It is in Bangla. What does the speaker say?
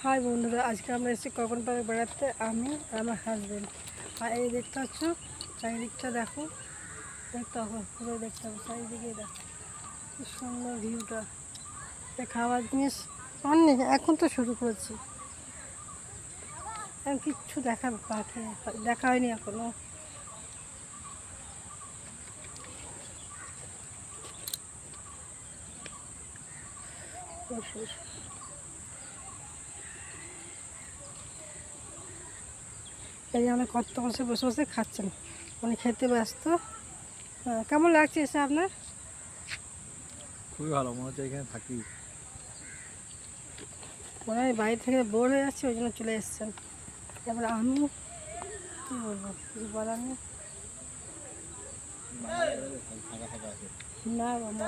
হাই বন্ধুরা, আজকে আমরা এসেছি কখন পাবে বেড়াতে, আমি আর আমার হাজব্যান্ড। আর এই দেখতে পাচ্ছ, চারিদিকটা দেখো, দেখতে হবে পুরো দেখতে হবে, চারিদিকে দেখো কি সুন্দর ভিউটা। খাওয়ার জিনিস অনেক, এখন তো শুরু করেছি, এখন কিচ্ছু দেখা হয়নি এখনো। এই যে আমরা কত বসে বসে বসে খাচ্ছেন, উনি খেতে ব্যস্ত। হ্যাঁ, কেমন লাগছে এসে আপনার? খুবই ভালো, মনে হচ্ছে এখানে থাকি। মনে হয় বাড়ি থেকে বোর হয়ে যাচ্ছে, ওই জন্য চলে এসছেন। এবার আমি কী বলবো, কিছু বলার নেই। ফাঁকা ফাঁকা আছে। না বাবা,